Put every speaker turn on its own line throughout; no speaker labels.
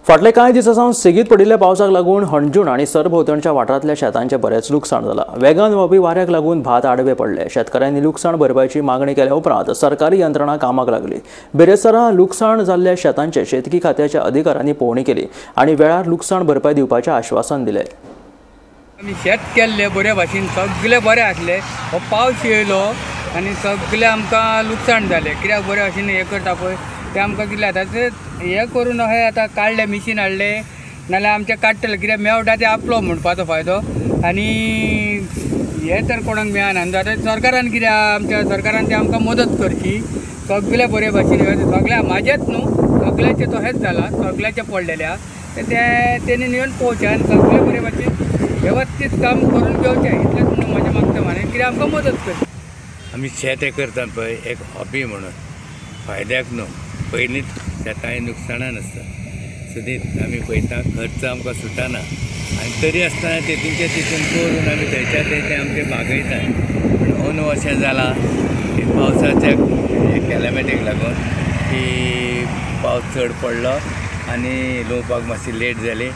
फाटले कांय दिसांसावन सेगीत पडिल्ल्या पावसाक लागून हणजूण आनी सरभोंवतणच्या वाठारांतल्या शेतांचें बरेंच लुकसाण जालां। वेगान व्हांवपी वाऱ्याक लागून भात आडवे पडले। शेतकऱ्यांनी लुकसाण भरपायची मागणी केल्या उपरांत सरकारी यंत्रणा कामाक लागली। बेरेस्तारा लुकसाण जाल्ल्या शेतांचे शेतकी खात्याच्या अधिकाऱ्यांनी पळोवणी केली आनी वेळार लुकसाण भरपाय दिवपाचें आश्वासन दिलें।
आमी शेत केल्ले बरे भाशेन सगळे बरे आसले, हो पावस येयलो आनी सगळे आमकां लुकसाण जालें। कित्याक बरे भाशेन हें करता पळय ते आमकां कितले जाता ते हें करून अशें आतां काडले, मिशीन हाडले नाल्यार आमचे काडटले, कित्याक मेवटा ते आपलो म्हणपाचो फायदो आनी हें तर कोणाक मेळना। आतां सरकारान कित्याक आमच्या सरकारान ते आमकां मदत करची, सगळे बरे भाशेन सगळ्या म्हाजेच न्हू सगळ्याचे तशेंच जाला, सगळ्याचे पडलेल्या ते तेणी येवन पळोवचें आनी सगळे बरे भाशेन वेवस्थीत काम करून घेवचें इतलेंच म्हणून म्हाजें मागता आनी कित्याक आमकां मदत करची।
आमी शेत हें करता पळय एक हॉबी म्हणून फायद्याक न्हू, पयलींच शेतां नुकसाणान आसता सुदीत आमी पळयता खर्च आमकां सुटना आनी तरी आसतना तितून करून आमी थंयच्या थंय आमचे बागयता। पूण अंदू अशें जालां की पावसाच्या कॅलेमिटीक लागून की पावस चड पडलो आनी लुवपाक मातशी लेट जाली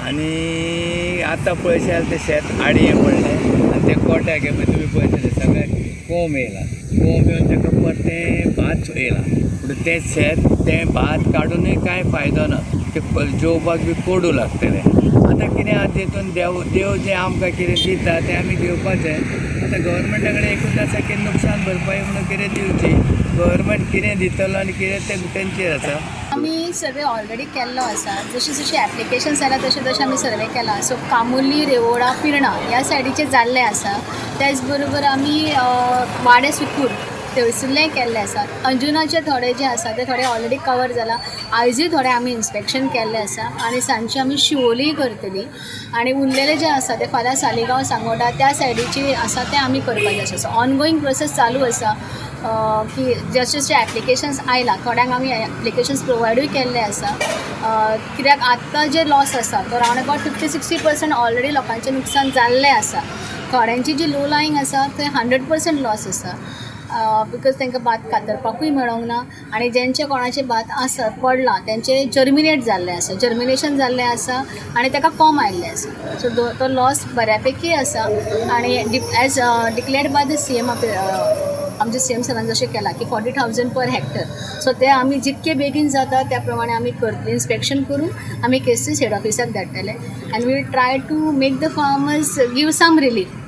आनी आतां पळयशें जाल्यार तें शेत आडयें पडलें आनी तें कोट्याक हे पळय तुमी पळयता सगळें कोंब येयला, कोंब येवन ताका परतें भात येयला। पूण तें शेत तें भात काडूनय कांय फायदो ना, तें जेवपाक बी कोडू लागतलें। आतां कितें आसा तेतून देव जें आमकां कितें दिता तें आमी घेवपाचें। आतां गव्हर्मेंटा कडेन एकूच आसा की नुकसाण भरपाई म्हणून कितें दिवची, गव्हर्मेंट कितें दितलो आनी कितें तें तेंचेर आसा।
आमी सर्वे ऑलरेडी केल्लो आसा, जशी एप्लिकेशन्स आयला तशें आमी सर्वे केला। सो कामुर्ली, रेवोडा, पिर्णा ह्या सायडीचे जाल्ले आसा। त्याच बरोबर आमी वाडे सुकूर थंयसरलें केल्लें आसा। अंजुनाचे थोडे जे आसा ते थोडे ऑलरेडी कवर जाला। आयजूय थोडे आमी इन्स्पेक्शन केल्लें आसा आनी सांजची आमी शिवोली करतली आनी उरलेले जे आसा ते फाल्यां सालिगांव, सांगोडा त्या सायडीची आसा ते आमी करपाचे आसा। सो ऑनगोईंग प्रोसेस चालू आसा की जशे एप्लिकेशन्स आयला थोड्यांक आमी एप्लिकेशन्स प्रोवायडूय केल्ले आसा। कित्याक आत्तां जे लॉस आसा तो रावंड अबावट 50-60% ऑलरेडी लोकांचें नुकसान जाल्लें आसा। थोड्यांची जी लो लायंग आसा थंय 100% लॉस आसा बिकॉज तांकां भात कातरपाकूय मेळोंक ना आनी जेंचे कोणाचे भात आसा पडलां तेंचे जर्मिनेट जाल्ले आसा, जर्मिनेशन जाल्लें आसा आनी ताका कॉम आयिल्लें आसा। सो तो लॉस बऱ्यापैकी आसा आनी as declared by the CM आमचे CM सरान जशें केलां की 40,000 पर हेक्टर। सो ते आमी जितके बेगीन जाता त्या प्रमाणे आमी करतले, इन्स्पेक्शन करून आमी केसीस हेड ऑफिसाक धाडटले आनी will try to make the farmers give some relief.